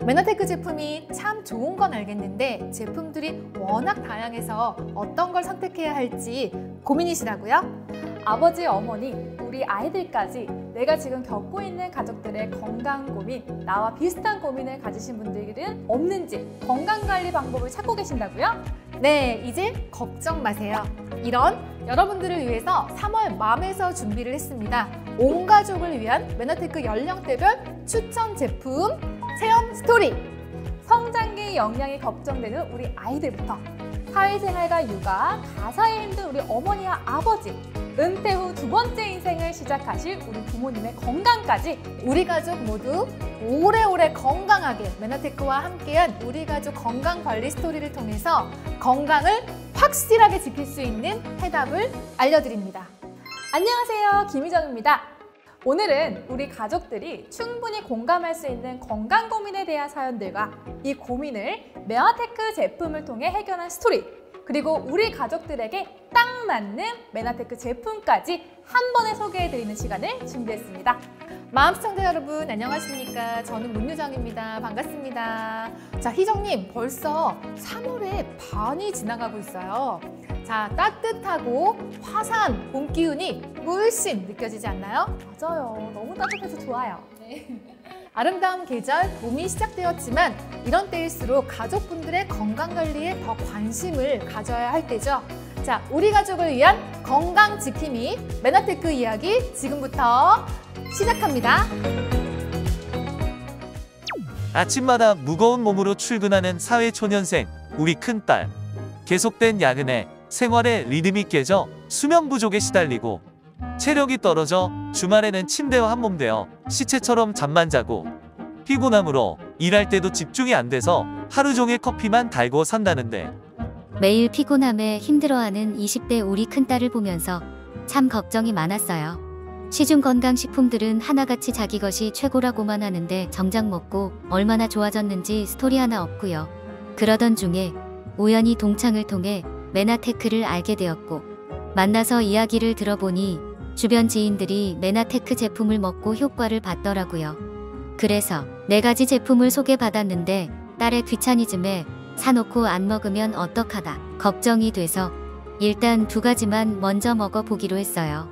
메나테크 제품이 참 좋은 건 알겠는데 제품들이 워낙 다양해서 어떤 걸 선택해야 할지 고민이시라고요? 아버지, 어머니, 우리 아이들까지 내가 지금 겪고 있는 가족들의 건강 고민, 나와 비슷한 고민을 가지신 분들은 없는지 건강관리 방법을 찾고 계신다고요? 네, 이제 걱정 마세요. 이런 여러분들을 위해서 3월 맘에서 준비를 했습니다. 온 가족을 위한 메나테크 연령대별 추천 제품 체험 스토리! 성장기 영양이 걱정되는 우리 아이들부터 사회생활과 육아, 가사에 힘든 우리 어머니와 아버지, 은퇴 후 두 번째 인생을 시작하실 우리 부모님의 건강까지 우리 가족 모두 오래오래 건강하게 메나테크와 함께한 우리 가족 건강관리 스토리를 통해서 건강을 확실하게 지킬 수 있는 해답을 알려드립니다. 안녕하세요, 김희정입니다. 오늘은 우리 가족들이 충분히 공감할 수 있는 건강 고민에 대한 사연들과 이 고민을 메나테크 제품을 통해 해결한 스토리, 그리고 우리 가족들에게 딱 맞는 메나테크 제품까지 한 번에 소개해드리는 시간을 준비했습니다. 마음시청자 여러분 안녕하십니까? 저는 문유정입니다. 반갑습니다. 자, 희정님 벌써 3월의 반이 지나가고 있어요. 자, 따뜻하고 화사한 봄 기운이 물씬 느껴지지 않나요? 맞아요. 너무 따뜻해서 좋아요. 네. 아름다운 계절 봄이 시작되었지만 이런 때일수록 가족분들의 건강관리에 더 관심을 가져야 할 때죠. 자, 우리 가족을 위한 건강 지킴이 메나테크 이야기 지금부터 시작합니다. 아침마다 무거운 몸으로 출근하는 사회초년생 우리 큰딸. 계속된 야근에 생활의 리듬이 깨져 수면 부족에 시달리고 체력이 떨어져 주말에는 침대와 한몸 되어 시체처럼 잠만 자고 피곤함으로 일할 때도 집중이 안 돼서 하루 종일 커피만 달고 산다는데 매일 피곤함에 힘들어하는 20대 우리 큰딸을 보면서 참 걱정이 많았어요. 시중 건강식품들은 하나같이 자기 것이 최고라고만 하는데 정작 먹고 얼마나 좋아졌는지 스토리 하나 없고요. 그러던 중에 우연히 동창을 통해 메나테크를 알게 되었고 만나서 이야기를 들어보니 주변 지인들이 메나테크 제품을 먹고 효과를 봤더라고요. 그래서 4가지 제품을 소개받았는데 딸의 귀차니즘에 사놓고 안 먹으면 어떡하다 걱정이 돼서 일단 2가지만 먼저 먹어보기로 했어요.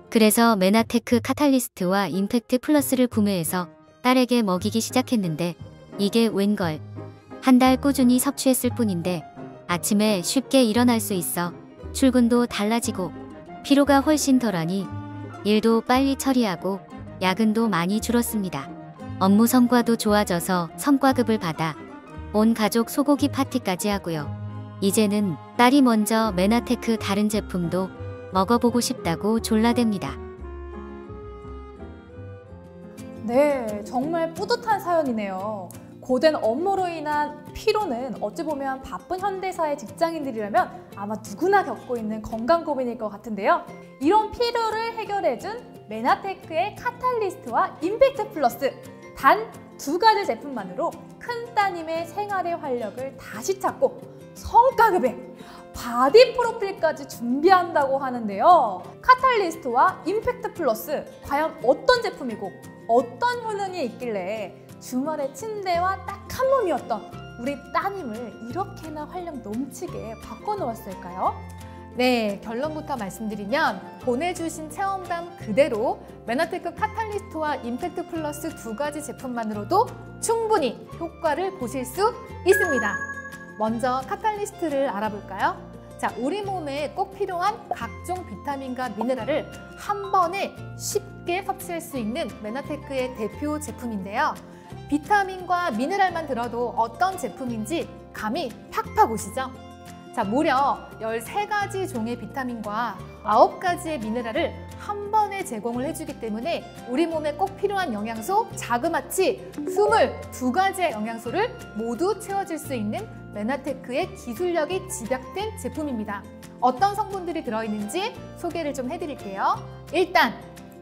그래서 메나테크 카탈리스트와 임팩트 플러스를 구매해서 딸에게 먹이기 시작했는데 이게 웬걸. 한 달 꾸준히 섭취했을 뿐인데 아침에 쉽게 일어날 수 있어 출근도 달라지고 피로가 훨씬 덜하니 일도 빨리 처리하고 야근도 많이 줄었습니다. 업무 성과도 좋아져서 성과급을 받아 온 가족 소고기 파티까지 하고요. 이제는 딸이 먼저 메나테크 다른 제품도 먹어보고 싶다고 졸라댑니다. 네, 정말 뿌듯한 사연이네요. 고된 업무로 인한 피로는 어찌 보면 바쁜 현대사의 직장인들이라면 아마 누구나 겪고 있는 건강 고민일 것 같은데요. 이런 피로를 해결해준 메나테크의 카탈리스트와 임팩트 플러스 단 2가지 제품만으로 큰 따님의 생활의 활력을 다시 찾고 성과급의 바디 프로필까지 준비한다고 하는데요. 카탈리스트와 임팩트 플러스 과연 어떤 제품이고 어떤 효능이 있길래 주말에 침대와 딱 한 몸이었던 우리 따님을 이렇게나 활력 넘치게 바꿔놓았을까요? 네, 결론부터 말씀드리면 보내주신 체험담 그대로 메나테크 카탈리스트와 임팩트 플러스 2가지 제품만으로도 충분히 효과를 보실 수 있습니다. 먼저 카탈리스트를 알아볼까요? 자, 우리 몸에 꼭 필요한 각종 비타민과 미네랄을 한 번에 쉽게 섭취할 수 있는 메나테크의 대표 제품인데요. 비타민과 미네랄만 들어도 어떤 제품인지 감이 팍팍 오시죠? 자, 무려 13가지 종의 비타민과 9가지의 미네랄을 한 번에 제공을 해주기 때문에 우리 몸에 꼭 필요한 영양소 자그마치 22가지의 영양소를 모두 채워줄 수 있는 메나테크의 기술력이 집약된 제품입니다. 어떤 성분들이 들어있는지 소개를 좀 해드릴게요. 일단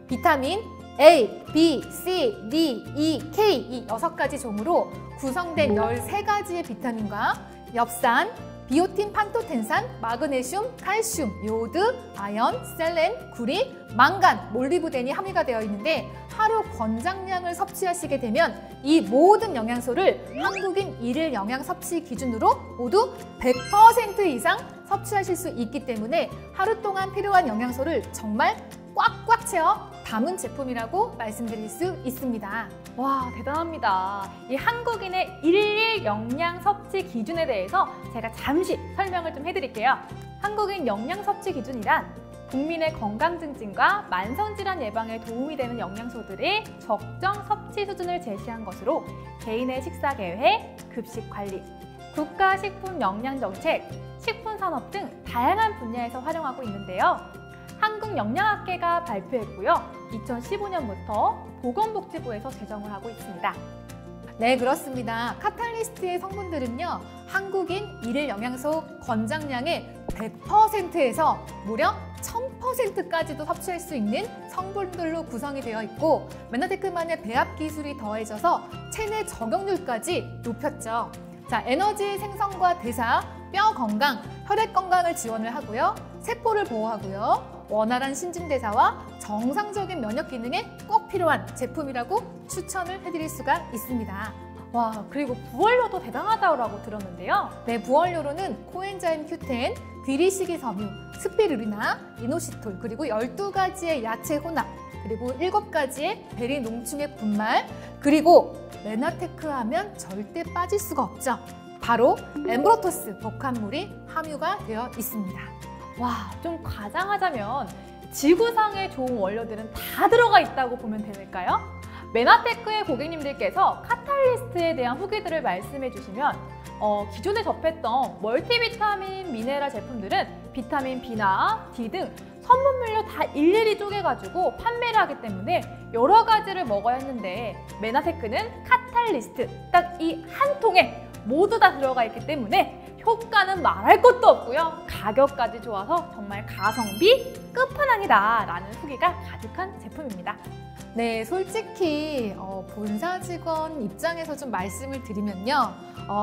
비타민 A, B, C, D, E, K 이 6가지 종으로 구성된 13가지의 비타민과 엽산, 비오틴, 판토텐산, 마그네슘, 칼슘, 요오드, 아연, 셀렌, 구리, 망간, 몰리브덴이 함유가 되어 있는데 하루 권장량을 섭취하시게 되면 이 모든 영양소를 한국인 일일 영양 섭취 기준으로 모두 100% 이상 섭취하실 수 있기 때문에 하루 동안 필요한 영양소를 정말 꽉꽉 채워 담은 제품이라고 말씀드릴 수 있습니다. 와, 대단합니다. 이 한국인의 일일 영양 섭취 기준에 대해서 제가 잠시 설명을 좀 해드릴게요. 한국인 영양 섭취 기준이란 국민의 건강 증진과 만성질환 예방에 도움이 되는 영양소들의 적정 섭취 수준을 제시한 것으로 개인의 식사 계획, 급식 관리, 국가식품영양정책, 식품산업 등 다양한 분야에서 활용하고 있는데요. 한국영양학회가 발표했고요. 2015년부터 보건복지부에서 제정을 하고 있습니다. 네, 그렇습니다. 카탈리스트의 성분들은요, 한국인 일일 영양소 권장량의 100%에서 무려 1000%까지도 섭취할 수 있는 성분들로 구성이 되어 있고, 메나테크만의 배합 기술이 더해져서 체내 적용률까지 높였죠. 자, 에너지 생성과 대사, 뼈 건강, 혈액 건강을 지원을 하고요. 세포를 보호하고요. 원활한 신진대사와 정상적인 면역 기능에 꼭 필요한 제품이라고 추천을 해드릴 수가 있습니다. 와, 그리고 부원료도 대단하다고 들었는데요. 네, 부원료로는 코엔자임 Q10, 귀리식이 섬유, 스피루리나, 이노시톨, 그리고 12가지의 야채 혼합, 그리고 7가지의 베리 농축액 분말, 그리고 메나테크 하면 절대 빠질 수가 없죠. 바로 엠브로토스 복합물이 함유가 되어 있습니다. 와, 좀 과장하자면 지구상의 좋은 원료들은 다 들어가 있다고 보면 될까요? 메나테크의 고객님들께서 카탈리스트에 대한 후기들을 말씀해 주시면 기존에 접했던 멀티비타민, 미네랄 제품들은 비타민 B나 D 등 성분물로 다 일일이 쪼개가지고 판매를 하기 때문에 여러 가지를 먹어야 했는데, 메나테크는 카탈리스트 딱 이 한 통에 모두 다 들어가 있기 때문에 효과는 말할 것도 없고요. 가격까지 좋아서 정말 가성비 끝판왕이다 라는 후기가 가득한 제품입니다. 네, 솔직히 본사 직원 입장에서 좀 말씀을 드리면요.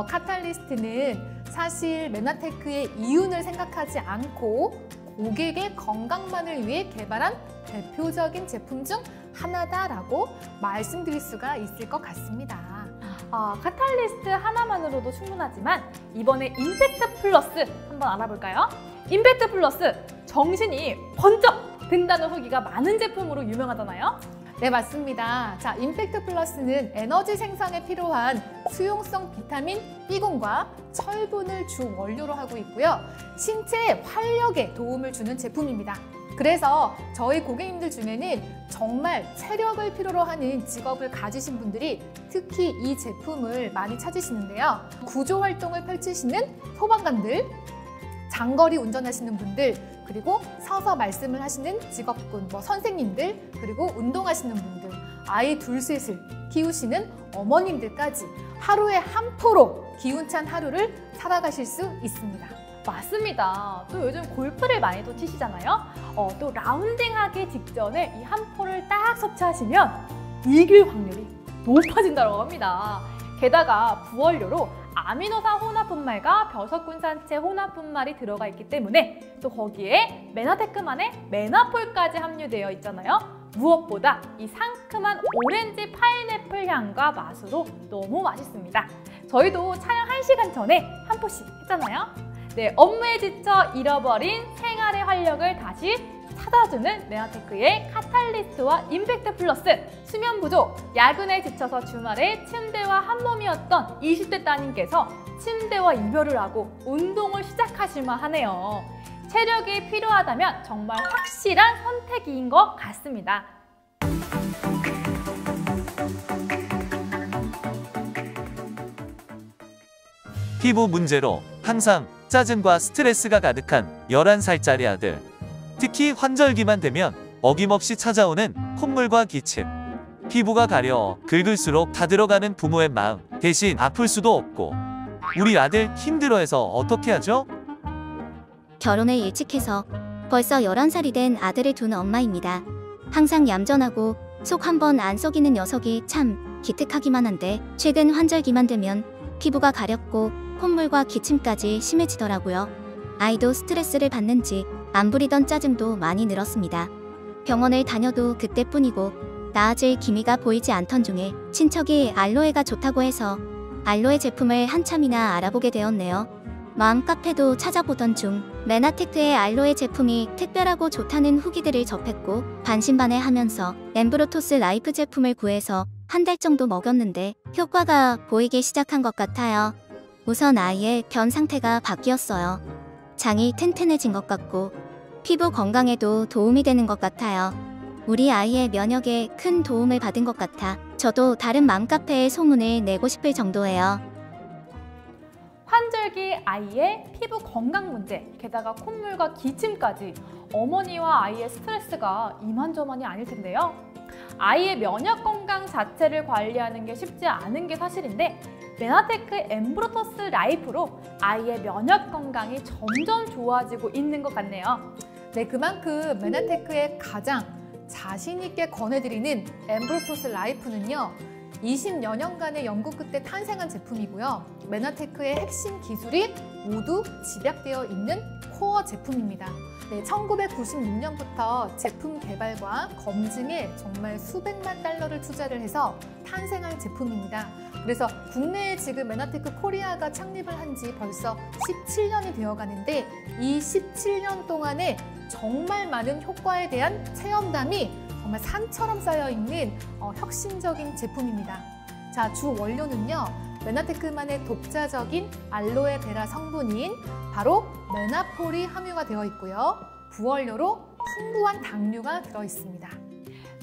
카탈리스트는 사실 메나테크의 이윤을 생각하지 않고 고객의 건강만을 위해 개발한 대표적인 제품 중 하나다라고 말씀드릴 수가 있을 것 같습니다. 카탈리스트 하나만으로도 충분하지만 이번에 임팩트 플러스 한번 알아볼까요? 임팩트 플러스, 정신이 번쩍 든다는 후기가 많은 제품으로 유명하잖아요. 네, 맞습니다. 자, 임팩트 플러스는 에너지 생산에 필요한 수용성 비타민 B군과 철분을 주 원료로 하고 있고요. 신체 활력에 도움을 주는 제품입니다. 그래서 저희 고객님들 중에는 정말 체력을 필요로 하는 직업을 가지신 분들이 특히 이 제품을 많이 찾으시는데요. 구조 활동을 펼치시는 소방관들, 장거리 운전하시는 분들, 그리고 서서 말씀을 하시는 직업군, 선생님들, 그리고 운동하시는 분들, 아이 둘셋을 키우시는 어머님들까지 하루에 한 포로 기운찬 하루를 살아가실 수 있습니다. 맞습니다. 또 요즘 골프를 많이 또 치시잖아요. 또 라운딩하기 직전에 이 한 포를 딱 섭취하시면 이길 확률이 높아진다고 합니다. 게다가 부원료로 아미노산 혼합 분말과 벼석군산체 혼합 분말이 들어가 있기 때문에 또 거기에 메나테크만의 메나폴까지 함유되어 있잖아요. 무엇보다 이 상큼한 오렌지 파인애플 향과 맛으로 너무 맛있습니다. 저희도 촬영 1시간 전에 한 포씩 했잖아요. 네, 업무에 지쳐 잃어버린 생활의 활력을 다시 찾아주는 메나테크의 카탈리스트와 임팩트 플러스, 수면 부족, 야근에 지쳐서 주말에 침대와 한 몸이었던 20대 따님께서 침대와 이별을 하고 운동을 시작하실만 하네요. 체력이 필요하다면 정말 확실한 선택인 것 같습니다. 피부 문제로 항상 짜증과 스트레스가 가득한 11살짜리 아들. 특히 환절기만 되면 어김없이 찾아오는 콧물과 기침. 피부가 가려워 긁을수록 다 들어가는 부모의 마음. 대신 아플 수도 없고. 우리 아들 힘들어해서 어떻게 하죠? 결혼을 일찍 해서 벌써 11살이 된 아들을 둔 엄마입니다. 항상 얌전하고 속 한 번 안 썩이는 녀석이 참 기특하기만 한데, 최근 환절기만 되면 피부가 가렵고 콧물과 기침까지 심해지더라고요. 아이도 스트레스를 받는지 안 부리던 짜증도 많이 늘었습니다. 병원을 다녀도 그때뿐이고 나아질 기미가 보이지 않던 중에 친척이 알로에가 좋다고 해서 알로에 제품을 한참이나 알아보게 되었네요. 맘카페도 찾아보던 중 메나테크의 알로에 제품이 특별하고 좋다는 후기들을 접했고 반신반의하면서 엠브로토스 라이프 제품을 구해서 한 달 정도 먹였는데 효과가 보이기 시작한 것 같아요. 우선 아이의 변 상태가 바뀌었어요. 장이 튼튼해진 것 같고 피부 건강에도 도움이 되는 것 같아요. 우리 아이의 면역에 큰 도움을 받은 것 같아 저도 다른 맘카페에 소문을 내고 싶을 정도예요. 환절기 아이의 피부 건강 문제, 게다가 콧물과 기침까지 어머니와 아이의 스트레스가 이만저만이 아닐 텐데요. 아이의 면역 건강 자체를 관리하는 게 쉽지 않은 게 사실인데 메나테크 엠브로토스 라이프로 아이의 면역 건강이 점점 좋아지고 있는 것 같네요. 네, 그만큼 메나테크의 가장 자신 있게 권해드리는 엠브로토스 라이프는요. 20여 년간의 연구 끝에 탄생한 제품이고요. 메나테크의 핵심 기술이 모두 집약되어 있는 코어 제품입니다. 네, 1996년부터 제품 개발과 검증에 정말 수백만 달러를 투자를 해서 탄생한 제품입니다. 그래서 국내에 지금 메나테크 코리아가 창립을 한 지 벌써 17년이 되어 가는데 이 17년 동안에 정말 많은 효과에 대한 체험담이 정말 산처럼 쌓여있는 혁신적인 제품입니다. 자, 주 원료는요. 메나테크만의 독자적인 알로에 베라 성분인 바로 메나폴이 함유가 되어 있고요. 부원료로 풍부한 당류가 들어있습니다.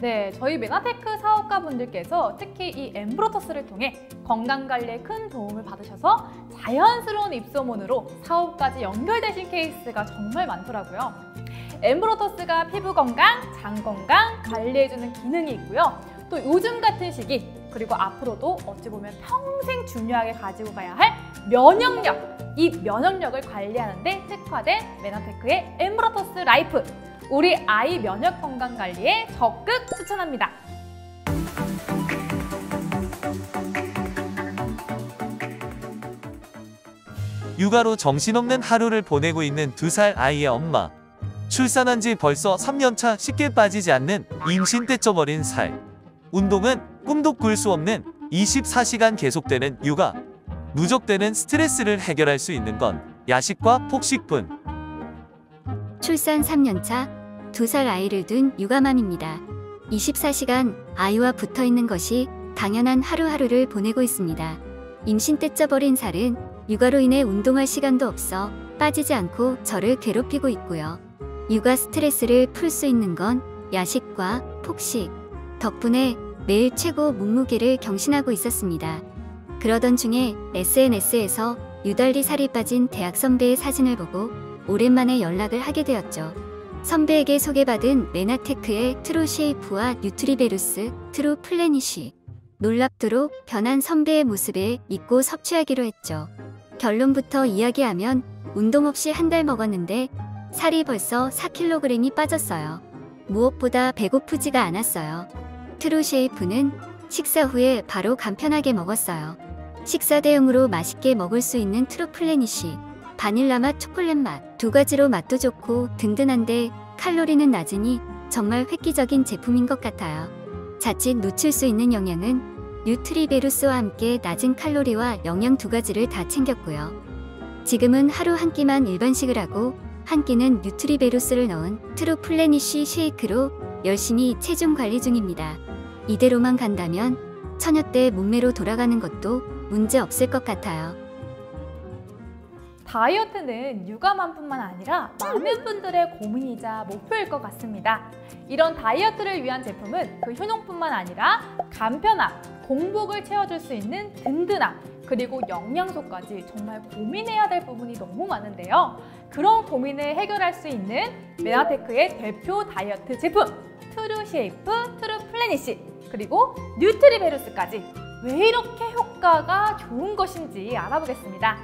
네, 저희 메나테크 사업가분들께서 특히 이 엠브로토스를 통해 건강관리에 큰 도움을 받으셔서 자연스러운 입소문으로 사업까지 연결되신 케이스가 정말 많더라고요. 엠브로토스가 피부 건강, 장 건강 관리해주는 기능이 있고요. 또 요즘 같은 시기, 그리고 앞으로도 어찌 보면 평생 중요하게 가지고 가야 할 면역력, 이 면역력을 관리하는 데 특화된 메나테크의 엠브로토스 라이프, 우리 아이 면역 건강 관리에 적극 추천합니다. 육아로 정신없는 하루를 보내고 있는 2살 아이의 엄마. 출산한 지 벌써 3년차 쉽게 빠지지 않는 임신 때 쪄버린 살. 운동은 꿈도 꿀 수 없는 24시간 계속되는 육아. 누적되는 스트레스를 해결할 수 있는 건 야식과 폭식뿐. 출산 3년차 2살 아이를 둔 육아맘입니다. 24시간 아이와 붙어있는 것이 당연한 하루하루를 보내고 있습니다. 임신 때 쪄버린 살은 육아로 인해 운동할 시간도 없어 빠지지 않고 저를 괴롭히고 있고요. 육아 스트레스를 풀 수 있는 건 야식과 폭식. 덕분에 매일 최고 몸무게를 경신하고 있었습니다. 그러던 중에 SNS에서 유달리 살이 빠진 대학 선배의 사진을 보고 오랜만에 연락을 하게 되었죠. 선배에게 소개받은 메나테크의 트루 쉐이프와 뉴트리베루스, 트루 플래니쉬. 놀랍도록 변한 선배의 모습에 믿고 섭취하기로 했죠. 결론부터 이야기하면 운동 없이 한 달 먹었는데 살이 벌써 4kg이 빠졌어요. 무엇보다 배고프지가 않았어요. 트루 쉐이프는 식사 후에 바로 간편하게 먹었어요. 식사 대용으로 맛있게 먹을 수 있는 트루 플래니쉬. 바닐라 맛, 초콜릿 맛, 두 가지로 맛도 좋고 든든한데 칼로리는 낮으니 정말 획기적인 제품인 것 같아요. 자칫 놓칠 수 있는 영양은 뉴트리베루스와 함께 낮은 칼로리와 영양 두 가지를 다 챙겼고요. 지금은 하루 한 끼만 일반식을 하고 한 끼는 뉴트리베루스를 넣은 트루 플래니쉬 쉐이크로 열심히 체중 관리 중입니다. 이대로만 간다면 처녀 때 몸매로 돌아가는 것도 문제 없을 것 같아요. 다이어트는 육아만뿐만 아니라 많은 분들의 고민이자 목표일 것 같습니다. 이런 다이어트를 위한 제품은 그 효능뿐만 아니라 간편함, 공복을 채워줄 수 있는 든든함, 그리고 영양소까지 정말 고민해야 될 부분이 너무 많은데요. 그런 고민을 해결할 수 있는 메나테크의 대표 다이어트 제품 트루 쉐이프, 트루 플래니쉬, 그리고 뉴트리베루스까지 왜 이렇게 효과가 좋은 것인지 알아보겠습니다.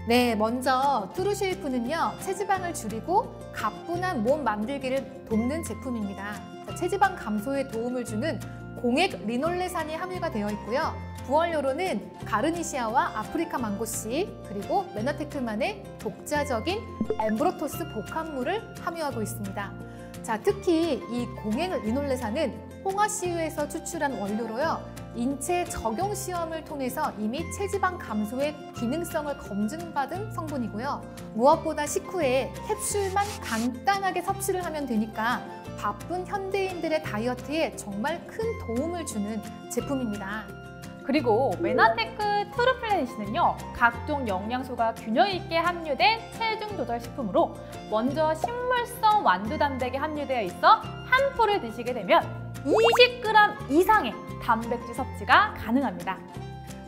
네, 먼저 트루 쉐이프는요. 체지방을 줄이고 가뿐한 몸 만들기를 돕는 제품입니다. 체지방 감소에 도움을 주는 공액 리놀레산이 함유가 되어 있고요. 부원료로는 가르니시아와 아프리카 망고씨, 그리고 메나테크만의 독자적인 엠브로토스 복합물을 함유하고 있습니다. 자, 특히 이 공행 리놀레산은 홍화씨유에서 추출한 원료로요. 인체 적용 시험을 통해서 이미 체지방 감소의 기능성을 검증받은 성분이고요. 무엇보다 식후에 캡슐만 간단하게 섭취를 하면 되니까 바쁜 현대인들의 다이어트에 정말 큰 도움을 주는 제품입니다. 그리고 메나테크 트루플래닛은요, 각종 영양소가 균형 있게 함유된 체중 조절 식품으로 먼저 식물성 완두 단백이 함유되어 있어 한 포를 드시게 되면 20g 이상의 단백질 섭취가 가능합니다.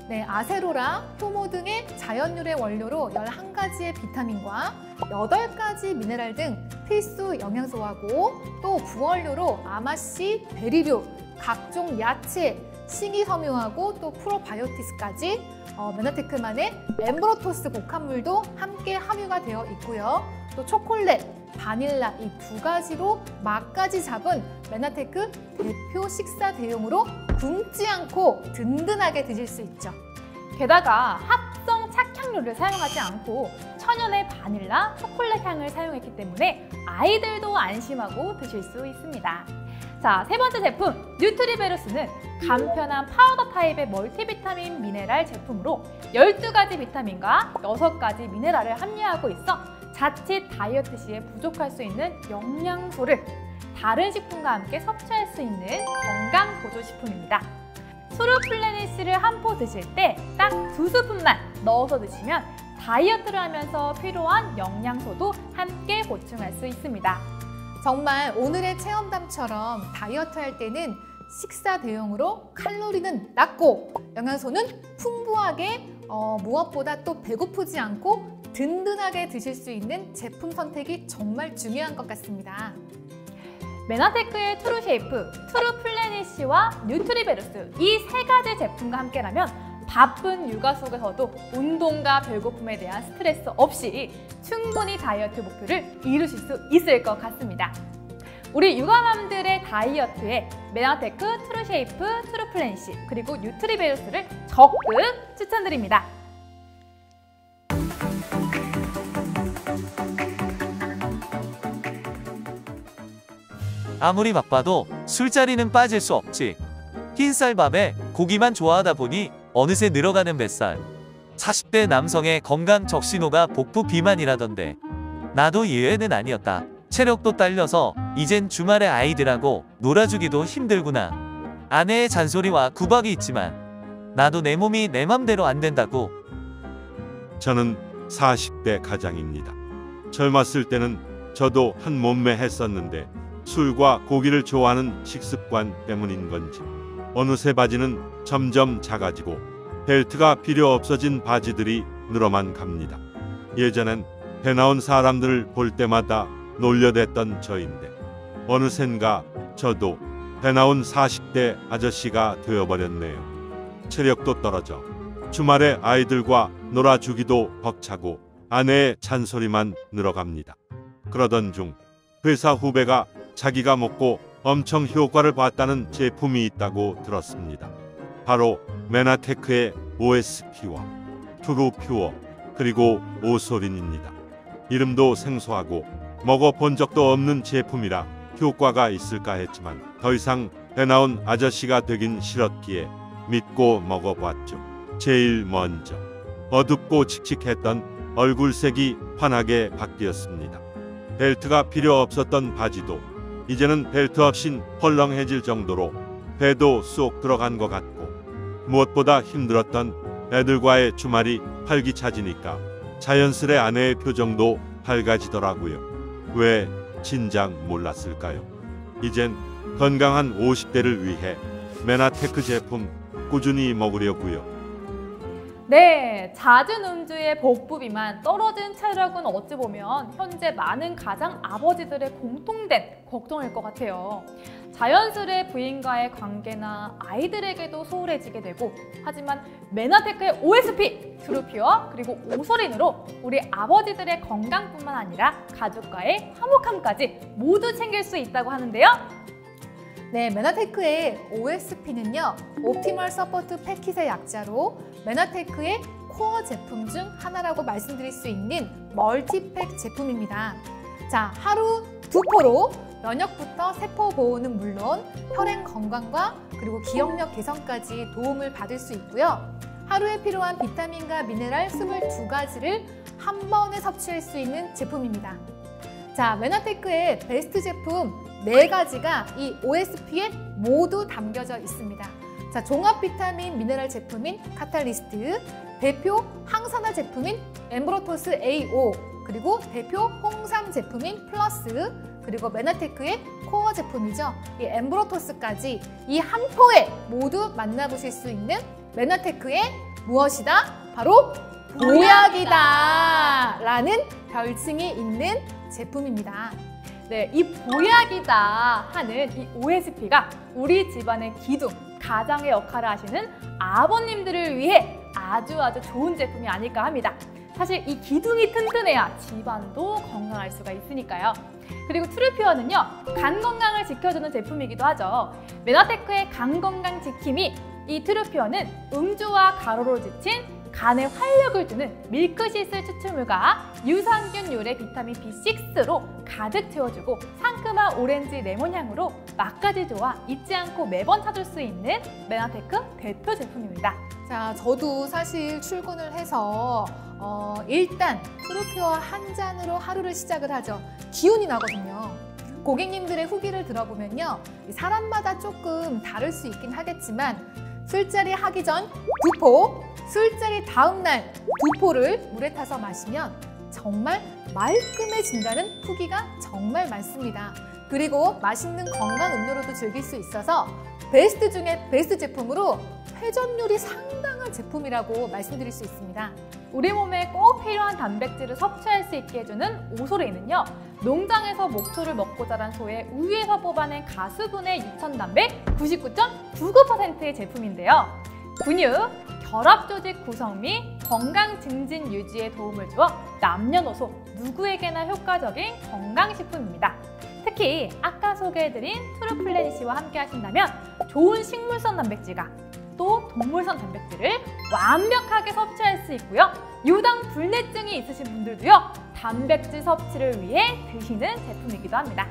네, 아세로라, 효모 등의 자연유래 원료로 11가지의 비타민과 8가지 미네랄 등 필수 영양소하고 또 부원료로 아마씨, 베리류, 각종 야채, 식이섬유하고 또 프로바이오티스까지 메나테크만의 엠브로토스 복합물도 함께 함유가 되어 있고요. 또 초콜릿, 바닐라 이 2가지로 맛까지 잡은 메나테크 대표 식사 대용으로 굶지 않고 든든하게 드실 수 있죠. 게다가 합성 착향료를 사용하지 않고 천연의 바닐라, 초콜릿 향을 사용했기 때문에 아이들도 안심하고 드실 수 있습니다. 자, 세 번째 제품 뉴트리베루스는 간편한 파우더 타입의 멀티비타민 미네랄 제품으로 12가지 비타민과 6가지 미네랄을 함유하고 있어 자칫 다이어트 시에 부족할 수 있는 영양소를 다른 식품과 함께 섭취할 수 있는 건강 보조식품입니다. 트루플래닛을 한 포 드실 때 딱 2스푼만 넣어서 드시면 다이어트를 하면서 필요한 영양소도 함께 보충할 수 있습니다. 정말 오늘의 체험담처럼 다이어트 할 때는 식사 대용으로 칼로리는 낮고 영양소는 풍부하게 무엇보다 또 배고프지 않고 든든하게 드실 수 있는 제품 선택이 정말 중요한 것 같습니다. 메나테크의 트루쉐이프, 트루플래닛과 뉴트리베루스 이 3가지 제품과 함께라면 바쁜 육아 속에서도 운동과 배고픔에 대한 스트레스 없이 충분히 다이어트 목표를 이루실 수 있을 것 같습니다. 우리 육아맘들의 다이어트에 메나테크 트루쉐이프, 트루플래닛 그리고 뉴트리베루스를 적극 추천드립니다. 아무리 바빠도 술자리는 빠질 수 없지. 흰쌀밥에 고기만 좋아하다 보니 어느새 늘어가는 뱃살. 40대 남성의 건강 적신호가 복부 비만이라던데 나도 예외는 아니었다. 체력도 딸려서 이젠 주말에 아이들하고 놀아주기도 힘들구나. 아내의 잔소리와 구박이 있지만 나도 내 몸이 내 맘대로 안 된다고. 저는 40대 가장입니다. 젊었을 때는 저도 한 몸매 했었는데 술과 고기를 좋아하는 식습관 때문인 건지 어느새 바지는 점점 작아지고 벨트가 필요 없어진 바지들이 늘어만 갑니다. 예전엔 배 나온 사람들을 볼 때마다 놀려댔던 저인데 어느샌가 저도 배 나온 40대 아저씨가 되어버렸네요. 체력도 떨어져 주말에 아이들과 놀아주기도 벅차고 아내의 잔소리만 늘어갑니다. 그러던 중 회사 후배가 자기가 먹고 엄청 효과를 봤다는 제품이 있다고 들었습니다. 바로 메나테크의 OSP와 트루퓨어 그리고 오소린입니다. 이름도 생소하고 먹어본 적도 없는 제품이라 효과가 있을까 했지만 더 이상 배 나온 아저씨가 되긴 싫었기에 믿고 먹어봤죠. 제일 먼저 어둡고 칙칙했던 얼굴색이 환하게 바뀌었습니다. 벨트가 필요 없었던 바지도 이제는 벨트 없인 헐렁해질 정도로 배도 쏙 들어간 것 같고 무엇보다 힘들었던 애들과의 주말이 활기차지니까 자연스레 아내의 표정도 밝아지더라고요. 왜 진작 몰랐을까요? 이젠 건강한 50대를 위해 메나테크 제품 꾸준히 먹으려고요. 네, 잦은 음주의 복부 비만, 떨어진 체력은 어찌 보면 현재 많은 가장 아버지들의 공통된 걱정일 것 같아요. 자연스레 부인과의 관계나 아이들에게도 소홀해지게 되고 하지만 메나테크의 OSP, 트루퓨어 그리고 오소린으로 우리 아버지들의 건강뿐만 아니라 가족과의 화목함까지 모두 챙길 수 있다고 하는데요. 네, 메나테크의 OSP는요, 옵티멀 서포트 패킷의 약자로 메나테크의 코어 제품 중 하나라고 말씀드릴 수 있는 멀티팩 제품입니다. 자, 하루 2포로 면역부터 세포 보호는 물론 혈행 건강과 그리고 기억력 개선까지 도움을 받을 수 있고요. 하루에 필요한 비타민과 미네랄 22가지를 한 번에 섭취할 수 있는 제품입니다. 자, 메나테크의 베스트 제품 4가지가 이 OSP에 모두 담겨져 있습니다. 자, 종합 비타민 미네랄 제품인 카탈리스트, 대표 항산화 제품인 엠브로토스 AO, 그리고 대표 홍삼 제품인 플러스, 그리고 메나테크의 코어 제품이죠. 이 엠브로토스까지 이 한 포에 모두 만나보실 수 있는 메나테크의 무엇이다? 바로 보약이다! 라는 별칭이 있는 제품입니다. 네, 이 보약이다 하는 이 OSP가 우리 집안의 기둥, 가장의 역할을 하시는 아버님들을 위해 아주 좋은 제품이 아닐까 합니다. 사실 이 기둥이 튼튼해야 집안도 건강할 수가 있으니까요. 그리고 트루퓨어는요, 간 건강을 지켜주는 제품이기도 하죠. 메나테크의 간 건강 지킴이 이 트루퓨어는 음주와 가로로 지친 간에 활력을 주는 밀크시슬 추출물과 유산균 요래 비타민 B6로 가득 채워주고 상큼한 오렌지 레몬 향으로 맛까지 좋아 잊지 않고 매번 찾을 수 있는 메나테크 대표 제품입니다. 자, 저도 사실 출근을 해서 일단 트루퓨어 한 잔으로 하루를 시작을 하죠. 기운이 나거든요. 고객님들의 후기를 들어보면요, 사람마다 조금 다를 수 있긴 하겠지만 술자리 하기 전 2포, 술자리 다음 날 2포를 물에 타서 마시면 정말 말끔해진다는 후기가 정말 많습니다. 그리고 맛있는 건강 음료로도 즐길 수 있어서 베스트 중에 베스트 제품으로 회전율이 상당한 제품이라고 말씀드릴 수 있습니다. 우리 몸에 꼭 필요한 단백질을 섭취할 수 있게 해주는 오소레이는요, 농장에서 목초를 먹고 자란 소의 우유에서 뽑아낸 가수분해 유천단백 99.99%의 제품인데요. 근육, 결합 조직 구성 및 건강 증진 유지에 도움을 주어 남녀노소 누구에게나 효과적인 건강식품입니다. 특히 아까 소개해드린 트루플래닛과 함께 하신다면 좋은 식물성 단백질과 또 동물성 단백질을 완벽하게 섭취할 수 있고요. 유당 불내증이 있으신 분들도요, 단백질 섭취를 위해 드시는 제품이기도 합니다.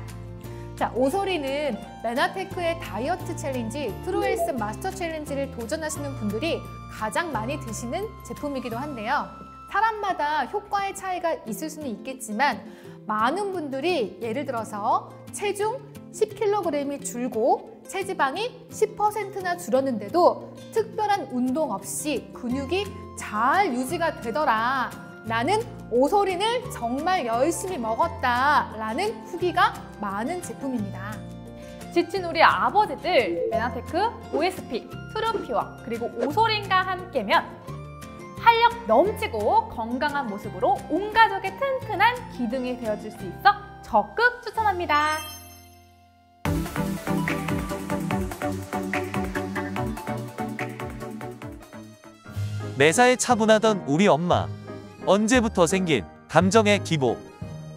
자, 오소리는 메나테크의 다이어트 챌린지, 트루헬스 마스터 챌린지를 도전하시는 분들이 가장 많이 드시는 제품이기도 한데요. 사람마다 효과의 차이가 있을 수는 있겠지만 많은 분들이 예를 들어서 체중 10kg이 줄고 체지방이 10%나 줄었는데도 특별한 운동 없이 근육이 잘 유지가 되더라 라는 오소린을 정말 열심히 먹었다 라는 후기가 많은 제품입니다. 지친 우리 아버지들, 메나테크, OSP, 트루퓨어 그리고 오소린과 함께면 활력 넘치고 건강한 모습으로 온 가족의 튼튼한 기둥이 되어줄 수 있어 적극 추천합니다. 매사에 차분하던 우리 엄마. 언제부터 생긴 감정의 기복,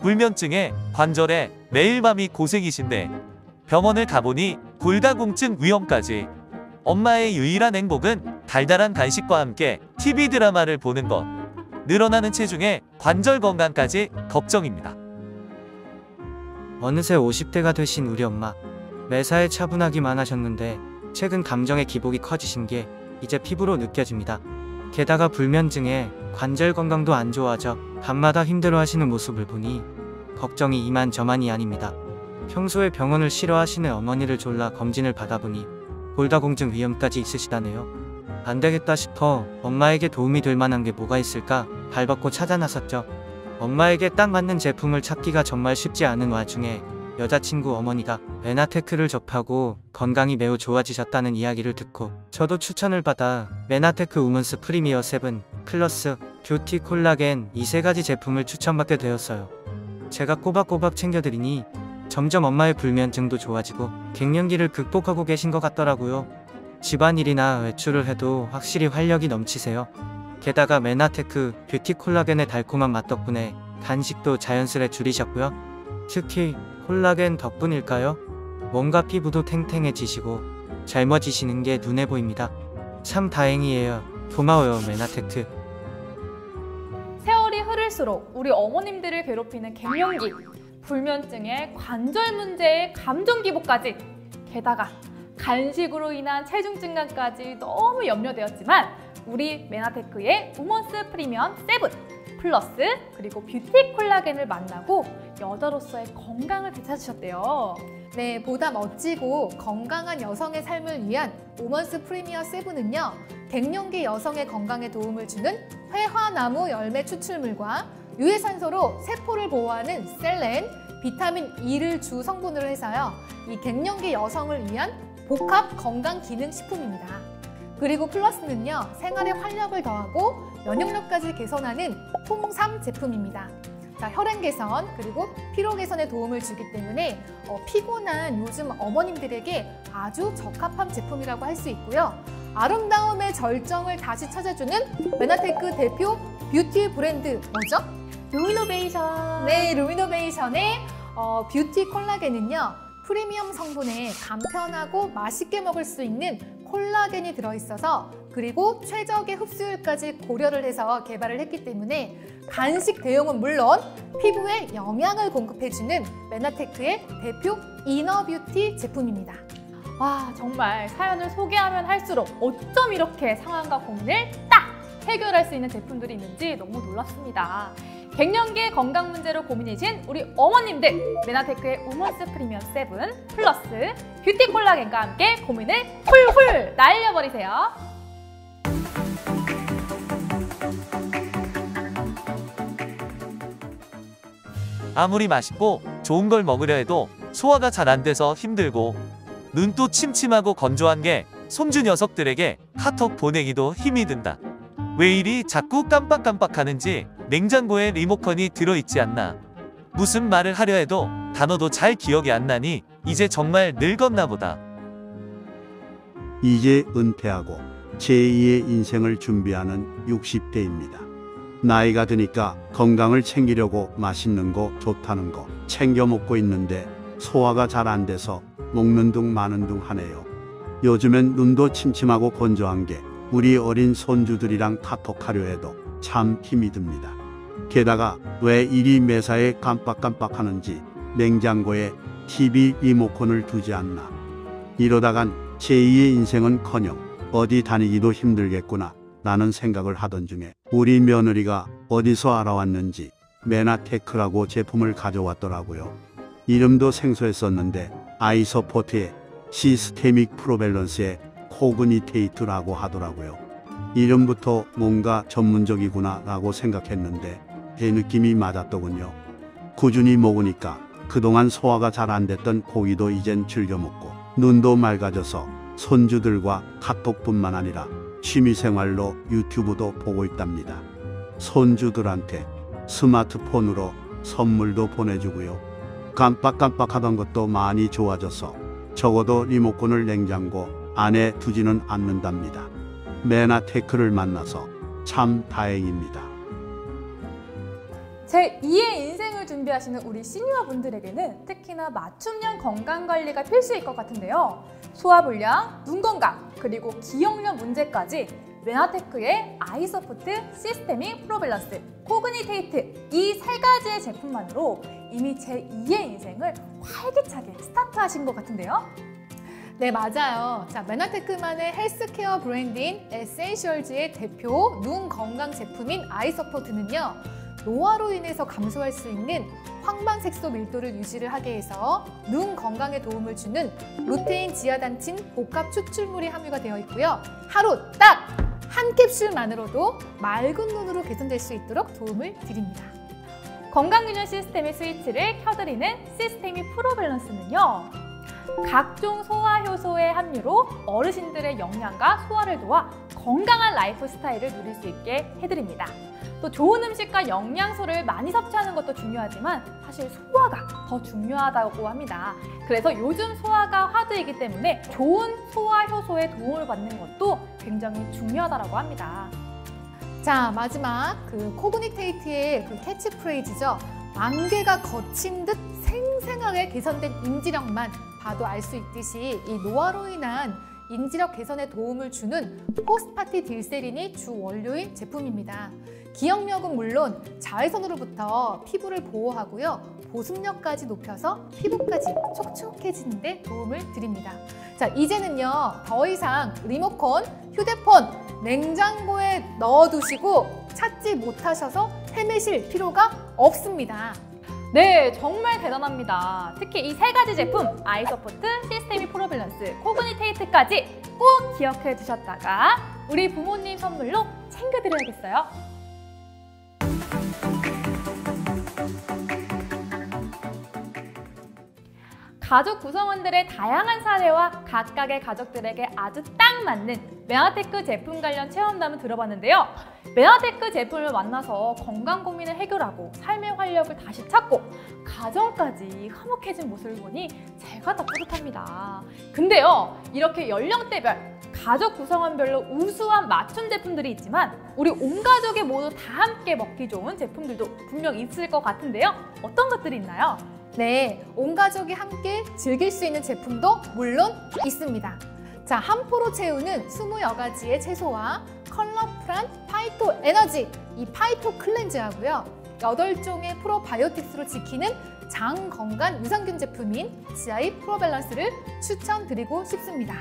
불면증에 관절에 매일 밤이 고생이신데 병원을 가보니 골다공증 위험까지. 엄마의 유일한 행복은 달달한 간식과 함께 TV 드라마를 보는 것. 늘어나는 체중에 관절 건강까지 걱정입니다. 어느새 50대가 되신 우리 엄마. 매사에 차분하기만 하셨는데 최근 감정의 기복이 커지신 게 이제 피부로 느껴집니다. 게다가 불면증에 관절 건강도 안 좋아져 밤마다 힘들어하시는 모습을 보니 걱정이 이만저만이 아닙니다. 평소에 병원을 싫어하시는 어머니를 졸라 검진을 받아보니 골다공증 위험까지 있으시다네요. 안되겠다 싶어 엄마에게 도움이 될 만한 게 뭐가 있을까 발벗고 찾아 나섰죠. 엄마에게 딱 맞는 제품을 찾기가 정말 쉽지 않은 와중에 여자친구 어머니가 메나테크를 접하고 건강이 매우 좋아지셨다는 이야기를 듣고 저도 추천을 받아 메나테크 우먼스 프리미어 7 플러스 뷰티 콜라겐 이 3가지 제품을 추천받게 되었어요. 제가 꼬박꼬박 챙겨드리니 점점 엄마의 불면증도 좋아지고 갱년기를 극복하고 계신 것 같더라고요. 집안일이나 외출을 해도 확실히 활력이 넘치세요. 게다가 메나테크 뷰티 콜라겐의 달콤한 맛 덕분에 간식도 자연스레 줄이셨고요. 특히 콜라겐 덕분일까요? 뭔가 피부도 탱탱해지시고 젊어지시는 게 눈에 보입니다. 참 다행이에요. 고마워요 메나테크. 세월이 흐를수록 우리 어머님들을 괴롭히는 갱년기, 불면증에 관절 문제에 감정 기복까지, 게다가 간식으로 인한 체중 증가까지 너무 염려되었지만 우리 메나테크의 우먼스 프리미엄 7 플러스 그리고 뷰티 콜라겐을 만나고 여자로서의 건강을 되찾으셨대요. 네, 보다 멋지고 건강한 여성의 삶을 위한 우먼스 프리미엄 7은요. 갱년기 여성의 건강에 도움을 주는 회화나무 열매 추출물과 유해산소로 세포를 보호하는 셀렌, 비타민 E를 주 성분으로 해서요. 이 갱년기 여성을 위한 복합 건강기능식품입니다. 그리고 플러스는요. 생활에 활력을 더하고 면역력까지 개선하는 홍삼 제품입니다. 자, 혈행 개선 그리고 피로 개선에 도움을 주기 때문에 피곤한 요즘 어머님들에게 아주 적합한 제품이라고 할 수 있고요. 아름다움의 절정을 다시 찾아주는 메나테크 대표 뷰티 브랜드 뭐죠? 루미노베이션. 네, 루미노베이션의 뷰티 콜라겐은요. 프리미엄 성분에 간편하고 맛있게 먹을 수 있는 콜라겐이 들어있어서 그리고 최적의 흡수율까지 고려를 해서 개발을 했기 때문에 간식 대용은 물론 피부에 영양을 공급해주는 메나테크의 대표 이너뷰티 제품입니다. 와, 정말 사연을 소개하면 할수록 어쩜 이렇게 상황과 고민을 딱 해결할 수 있는 제품들이 있는지 너무 놀랍습니다. 갱년기 건강 문제로 고민이신 우리 어머님들, 메나테크의 우먼스 프리미엄 7 플러스 뷰티 콜라겐과 함께 고민을 훌훌 날려버리세요. 아무리 맛있고 좋은 걸 먹으려 해도 소화가 잘 안 돼서 힘들고 눈도 침침하고 건조한 게 손주 녀석들에게 카톡 보내기도 힘이 든다. 왜 이리 자꾸 깜빡깜빡하는지 냉장고에 리모컨이 들어있지 않나. 무슨 말을 하려 해도 단어도 잘 기억이 안 나니 이제 정말 늙었나 보다. 이제 은퇴하고 제2의 인생을 준비하는 60대입니다. 나이가 드니까 건강을 챙기려고 맛있는 거 좋다는 거 챙겨 먹고 있는데 소화가 잘 안 돼서 먹는 둥 마는 둥 하네요. 요즘엔 눈도 침침하고 건조한 게 우리 어린 손주들이랑 카톡하려 해도 참 힘이 듭니다. 게다가 왜 이리 매사에 깜빡깜빡하는지 냉장고에 TV 리모컨을 두지 않나. 이러다간 제2의 인생은커녕 어디 다니기도 힘들겠구나 라는 생각을 하던 중에 우리 며느리가 어디서 알아왔는지 메나테크라고 제품을 가져왔더라고요. 이름도 생소했었는데 아이서포트의 시스테믹 프로밸런스의 코그니테이트라고 하더라고요. 이름부터 뭔가 전문적이구나 라고 생각했는데 제 느낌이 맞았더군요. 꾸준히 먹으니까 그동안 소화가 잘 안 됐던 고기도 이젠 즐겨 먹고 눈도 맑아져서 손주들과 카톡뿐만 아니라 취미생활로 유튜브도 보고 있답니다. 손주들한테 스마트폰으로 선물도 보내주고요. 깜빡깜빡하던 것도 많이 좋아져서 적어도 리모컨을 냉장고 안에 두지는 않는답니다. 메나테크를 만나서 참 다행입니다. 제2의 인생을 준비하시는 우리 시니어분들에게는 특히나 맞춤형 건강관리가 필수일 것 같은데요. 소화불량, 눈 건강, 그리고 기억력 문제까지 메나테크의 아이서포트, 시스테믹 프로밸런스, 코그니테이트 이 세 가지의 제품만으로 이미 제2의 인생을 활기차게 스타트하신 것 같은데요. 네, 맞아요. 자, 메나테크만의 헬스케어 브랜드인 에센셜즈의 대표 눈 건강 제품인 아이서포트는요. 노화로 인해서 감소할 수 있는 황반색소 밀도를 유지를 하게 해서 눈 건강에 도움을 주는 루테인 지아단친 복합 추출물이 함유가 되어 있고요. 하루 딱 한 캡슐만으로도 맑은 눈으로 개선될 수 있도록 도움을 드립니다. 건강균형 시스템의 스위치를 켜드리는 시스테믹 프로밸런스는요. 각종 소화 효소의 함유로 어르신들의 영양과 소화를 도와 건강한 라이프 스타일을 누릴 수 있게 해드립니다. 또 좋은 음식과 영양소를 많이 섭취하는 것도 중요하지만 사실 소화가 더 중요하다고 합니다. 그래서 요즘 소화가 화두이기 때문에 좋은 소화 효소의 도움을 받는 것도 굉장히 중요하다고 합니다. 자, 마지막 코그니테이트의 캐치프레이즈죠. 안개가 거친 듯 생생하게 개선된 인지력만 봐도 알 수 있듯이 이 노화로 인한 인지력 개선에 도움을 주는 포스파티딜세린이 주 원료인 제품입니다. 기억력은 물론 자외선으로부터 피부를 보호하고요. 보습력까지 높여서 피부까지 촉촉해지는 데 도움을 드립니다. 자, 이제는요. 더 이상 리모컨, 휴대폰, 냉장고에 넣어두시고 찾지 못하셔서 헤매실 필요가 없습니다. 네, 정말 대단합니다. 특히 이 세 가지 제품, 아이서포트, 시스테미 프로밸런스, 코그니테이트까지 꼭 기억해 두셨다가 우리 부모님 선물로 챙겨드려야겠어요. 가족 구성원들의 다양한 사례와 각각의 가족들에게 아주 딱 맞는 메나테크 제품 관련 체험담을 들어봤는데요. 메나테크 제품을 만나서 건강 고민을 해결하고 삶의 활력을 다시 찾고 가정까지 화목해진 모습을 보니 제가 더 뿌듯합니다. 근데요, 이렇게 연령대별, 가족 구성원별로 우수한 맞춤 제품들이 있지만 우리 온 가족이 모두 다 함께 먹기 좋은 제품들도 분명 있을 것 같은데요. 어떤 것들이 있나요? 네, 온 가족이 함께 즐길 수 있는 제품도 물론 있습니다. 자, 한 포로 채우는 20여 가지의 채소와 컬러풀한 파이토 에너지, 이 파이토 클렌즈하고요. 8종의 프로바이오틱스로 지키는 장 건강 유산균 제품인 지아이 프로밸런스를 추천드리고 싶습니다.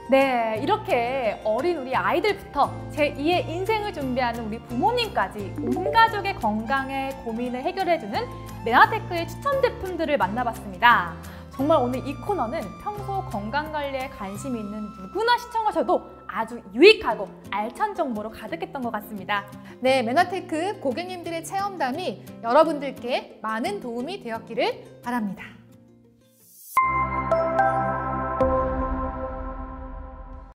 네, 이렇게 어린 우리 아이들부터 제2의 인생을 준비하는 우리 부모님까지 온 가족의 건강에 고민을 해결해주는 메나테크의 추천 제품들을 만나봤습니다. 정말 오늘 이 코너는 평소 건강관리에 관심이 있는 누구나 시청하셔도 아주 유익하고 알찬 정보로 가득했던 것 같습니다. 네, 메나테크 고객님들의 체험담이 여러분들께 많은 도움이 되었기를 바랍니다.